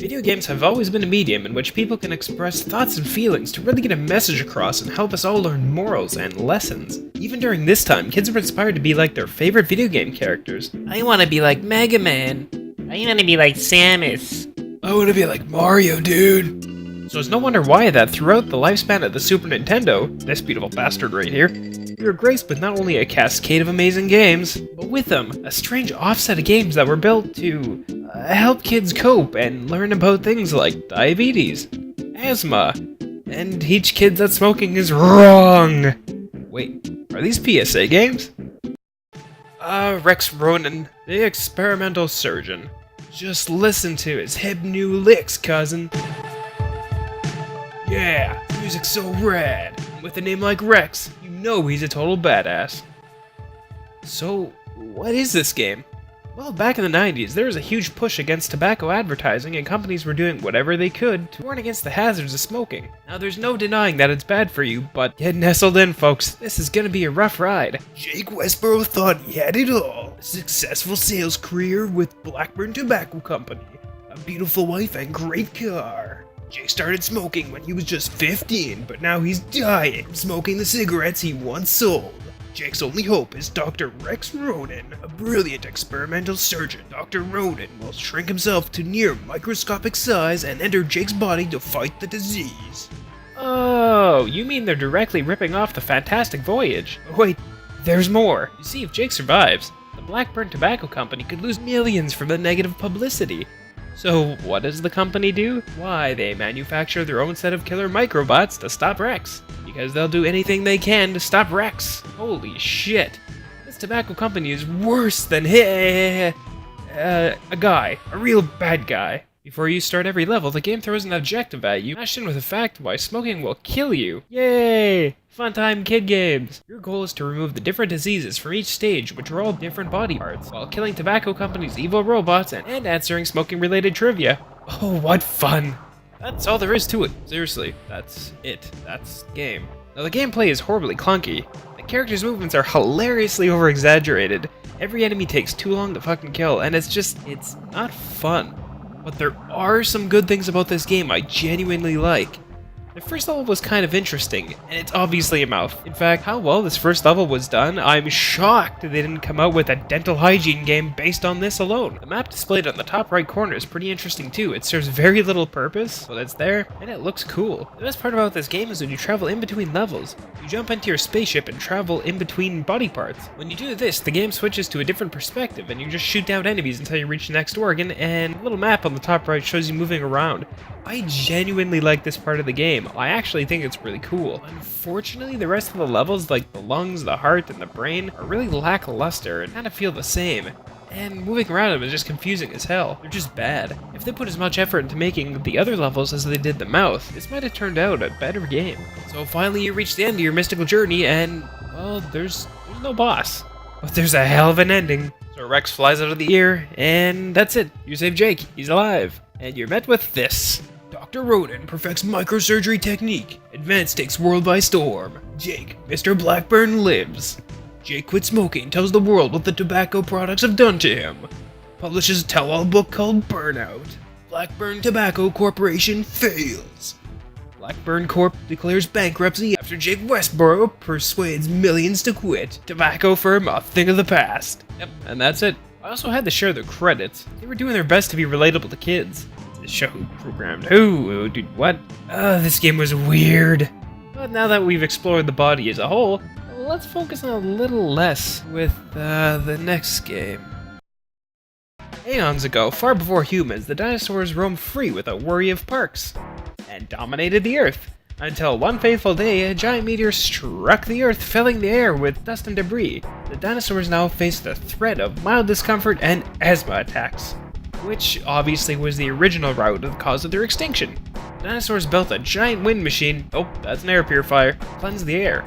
Video games have always been a medium in which people can express thoughts and feelings to really get a message across and help us all learn morals and lessons. Even during this time, kids were inspired to be like their favorite video game characters. I want to be like Mega Man. I want to be like Samus. I want to be like Mario, dude. So it's no wonder why that throughout the lifespan of the Super Nintendo, this beautiful bastard right here, we were graced with not only a cascade of amazing games, but with them, a strange offset of games that were built to help kids cope and learn about things like diabetes, asthma, and teach kids that smoking is wrong. Wait, are these PSA games? Rex Ronan the Experimental Surgeon. Just listen to his hip new licks, cousin. Yeah, music's so rad. With a name like Rex, you know he's a total badass. So, what is this game? Well, back in the 90s, there was a huge push against tobacco advertising, and companies were doing whatever they could to warn against the hazards of smoking. Now, there's no denying that it's bad for you, but get nestled in, folks. This is gonna be a rough ride. Jake Westboro thought he had it all. A successful sales career with Blackburn Tobacco Company, a beautiful wife, and great car. Jake started smoking when he was just 15, but now he's dying from smoking the cigarettes he once sold. Jake's only hope is Dr. Rex Ronan, a brilliant experimental surgeon. Dr. Ronan will shrink himself to near microscopic size and enter Jake's body to fight the disease. Oh, you mean they're directly ripping off the Fantastic Voyage? Wait, there's more. You see, if Jake survives, the Blackburn Tobacco Company could lose millions from the negative publicity. So what does the company do? Why, they manufacture their own set of killer microbots to stop Rex. Because they'll do anything they can to stop Rex. Holy shit. This tobacco company is worse than a guy. A real bad guy. Before you start every level, the game throws an objective at you, mashed in with a fact why smoking will kill you. Yay! Fun time kid games! Your goal is to remove the different diseases from each stage, which are all different body parts, while killing tobacco company's evil robots and answering smoking-related trivia. Oh, what fun! That's all there is to it. Seriously, that's it. That's the game. Now, the gameplay is horribly clunky. The characters' movements are hilariously over-exaggerated. Every enemy takes too long to fucking kill, and it's not fun. But there are some good things about this game I genuinely like. The first level was kind of interesting, and it's obviously a mouth. In fact, how well this first level was done, I'm shocked they didn't come out with a dental hygiene game based on this alone. The map displayed on the top right corner is pretty interesting too. It serves very little purpose, but it's there, and it looks cool. The best part about this game is when you travel in between levels. You jump into your spaceship and travel in between body parts. When you do this, the game switches to a different perspective, and you just shoot down enemies until you reach the next organ, and a little map on the top right shows you moving around. I genuinely like this part of the game. I actually think it's really cool. Unfortunately, the rest of the levels, like the lungs, the heart, and the brain, are really lackluster and kind of feel the same. And moving around them is just confusing as hell. They're just bad. If they put as much effort into making the other levels as they did the mouth, this might have turned out a better game. So finally you reach the end of your mystical journey and, well, there's no boss. But there's a hell of an ending. So Rex flies out of the ear, and that's it. You save Jake. He's alive. And you're met with this. Dr. Ronin perfects microsurgery technique. Advance takes world by storm. Jake, Mr. Blackburn lives. Jake quits smoking, tells the world what the tobacco products have done to him. Publishes a tell-all book called Burnout. Blackburn Tobacco Corporation fails. Blackburn Corp declares bankruptcy after Jake Westboro persuades millions to quit. Tobacco firm a thing of the past. Yep, and that's it. I also had to share the credits. They were doing their best to be relatable to kids. The show programmed who did what? This game was weird. But now that we've explored the body as a whole, let's focus on a little less with the next game. Eons ago, far before humans, the dinosaurs roamed free without worry of parks, and dominated the Earth. Until one fateful day, a giant meteor struck the Earth, filling the air with dust and debris. The dinosaurs now faced the threat of mild discomfort and asthma attacks, which obviously was the original route of the cause of their extinction. Dinosaurs built a giant wind machine, oh, that's an air purifier, to cleanse the air.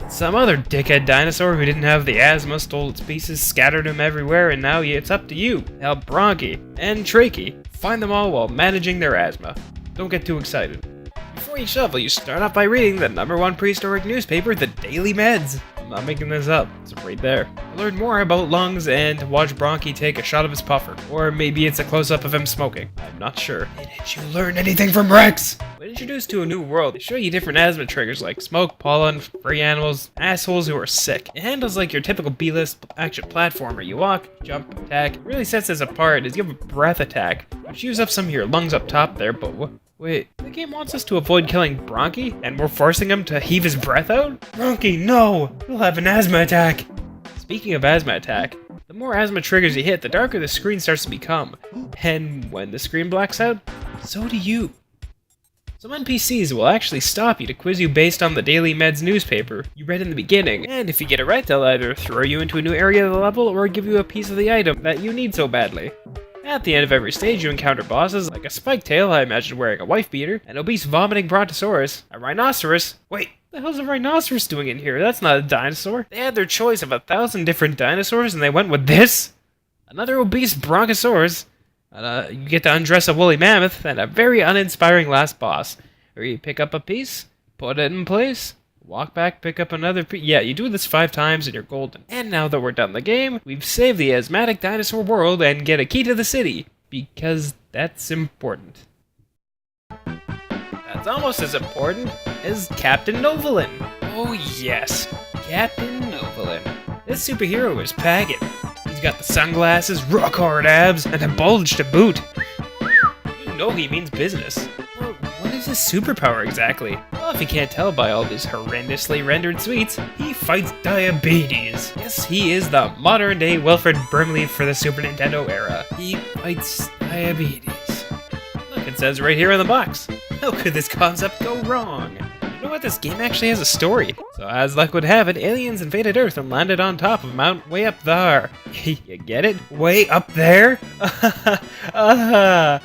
Some other dickhead dinosaur who didn't have the asthma stole its pieces, scattered them everywhere, and now it's up to you to help Bronkie and Trachea find them all while managing their asthma. Don't get too excited. Before each level, you start off by reading the #1 prehistoric newspaper, the Daily Meds. I'm not making this up. It's right there. Learn more about lungs and watch Bronkie take a shot of his puffer. Or maybe it's a close-up of him smoking. I'm not sure. Hey, did you learn anything from Rex? When introduced to a new world, they show you different asthma triggers like smoke, pollen, free animals, assholes who are sick. It handles like your typical B-list action platformer. You walk, jump, attack. What really sets this apart is you have a breath attack, which uses up some of your lungs up top there, but wait, the game wants us to avoid killing Bronkie, and we're forcing him to heave his breath out? Bronkie, no! You'll have an asthma attack! Speaking of asthma attack, the more asthma triggers you hit, the darker the screen starts to become. And when the screen blacks out, so do you. Some NPCs will actually stop you to quiz you based on the Daily Meds newspaper you read in the beginning, and if you get it right, they'll either throw you into a new area of the level or give you a piece of the item that you need so badly. At the end of every stage, you encounter bosses like a spiked tail, I imagine wearing a wife beater, an obese vomiting brontosaurus, a rhinoceros. Wait, what the hell's a rhinoceros doing in here? That's not a dinosaur. They had their choice of 1,000 different dinosaurs and they went with this? Another obese bronchosaurus. You get to undress a woolly mammoth, and a very uninspiring last boss, where you pick up a piece, put it in place, walk back, pick up another piece. Yeah, you do this 5 times and you're golden. And now that we're done the game, we've saved the asthmatic dinosaur world and get a key to the city, because that's important. That's almost as important as Captain Novolin. Oh yes, Captain Novolin. This superhero is pagging. He's got the sunglasses, rock-hard abs, and a bulge to boot. You know he means business. Well, what is his superpower exactly? Well, if you can't tell by all these horrendously rendered sweets, he fights diabetes. Yes, he is the modern-day Wilfred Brimley for the Super Nintendo era. He fights diabetes. Look, it says right here in the box. How could this concept go wrong? You know what? This game actually has a story. So as luck would have it, aliens invaded Earth and landed on top of a mountain way up there. You get it? Way up there? Oh,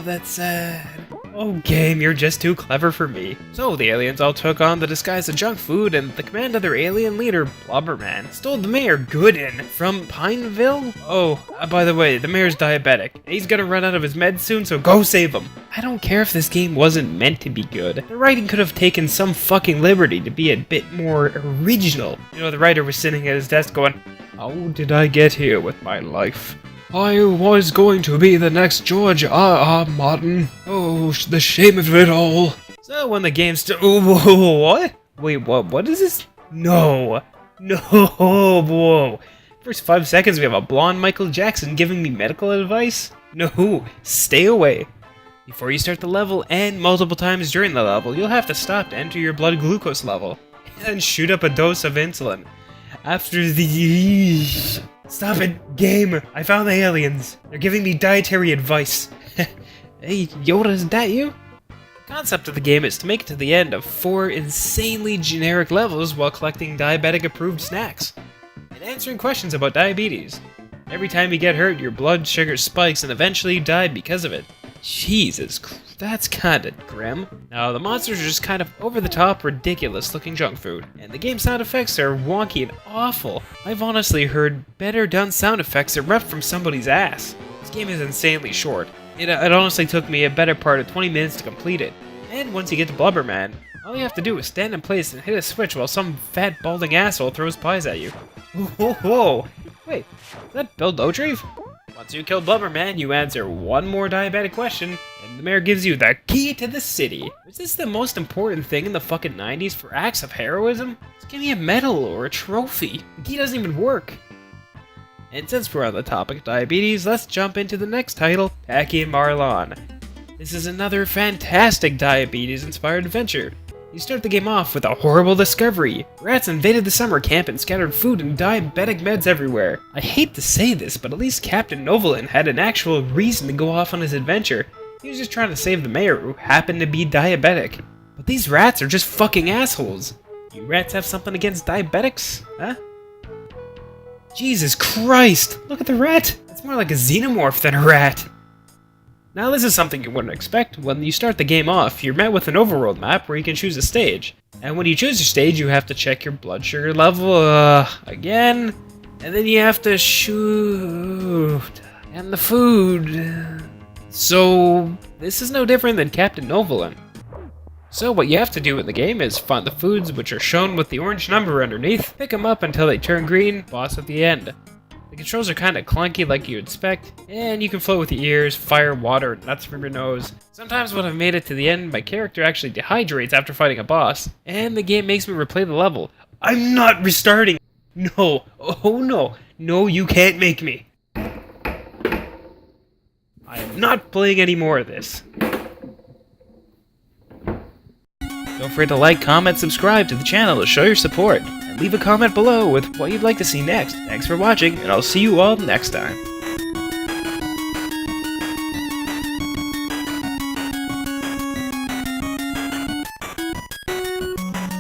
that's sad. Oh, game, you're just too clever for me. So the aliens all took on the disguise of junk food, and the command of their alien leader, Blubberman, stole the mayor, Gooden, from Pineville? Oh, by the way, the mayor's diabetic. He's gonna run out of his meds soon, so go save him. I don't care if this game wasn't meant to be good. The writing could have taken some fucking liberty to be a bit more original. You know, the writer was sitting at his desk going, how did I get here with my life? I was going to be the next George Martin. Oh, the shame of it all. So when the game what? Wait, what is this? No, whoa. First 5 seconds we have a blonde Michael Jackson giving me medical advice? No, stay away. Before you start the level, and multiple times during the level, you'll have to stop to enter your blood glucose level, and shoot up a dose of insulin. After the... Stop it, game! I found the aliens. They're giving me dietary advice. Hey, Yoda, is that you? The concept of the game is to make it to the end of 4 insanely generic levels while collecting diabetic-approved snacks, and answering questions about diabetes. Every time you get hurt, your blood sugar spikes, and eventually you die because of it. Jesus, that's kinda grim. Now, the monsters are just kind of over-the-top, ridiculous-looking junk food, and the game sound effects are wonky and awful. I've honestly heard better done sound effects that rip from somebody's ass. This game is insanely short. It honestly took me a better part of 20 minutes to complete it. And once you get to Blubberman, all you have to do is stand in place and hit a switch while some fat, balding asshole throws pies at you. Whoa. Wait, is that Bill Dauterive? Once you kill Blubberman, you answer one more diabetic question, and the mayor gives you the key to the city. Was this the most important thing in the fucking 90s for acts of heroism? Just give me a medal or a trophy. The key doesn't even work. And since we're on the topic of diabetes, let's jump into the next title, Packy and Marlon. This is another fantastic diabetes-inspired adventure. You start the game off with a horrible discovery. Rats invaded the summer camp and scattered food and diabetic meds everywhere. I hate to say this, but at least Captain Novolin had an actual reason to go off on his adventure. He was just trying to save the mayor, who happened to be diabetic. But these rats are just fucking assholes. You rats have something against diabetics? Huh? Jesus Christ! Look at the rat! It's more like a xenomorph than a rat. Now this is something you wouldn't expect. When you start the game off, you're met with an overworld map where you can choose a stage. And when you choose your stage, you have to check your blood sugar level, again. And then you have to shoot. And the food. So, this is no different than Captain Novolin. So what you have to do in the game is find the foods which are shown with the orange number underneath, pick them up until they turn green, boss at the end. The controls are kinda clunky like you'd expect, and you can float with your ears, fire, water, nuts from your nose. Sometimes when I've made it to the end, my character actually dehydrates after fighting a boss, and the game makes me replay the level. I'm not restarting! No, oh no, no you can't make me. I am not playing any more of this. Don't forget to like, comment, subscribe to the channel to show your support, and leave a comment below with what you'd like to see next. Thanks for watching, and I'll see you all next time.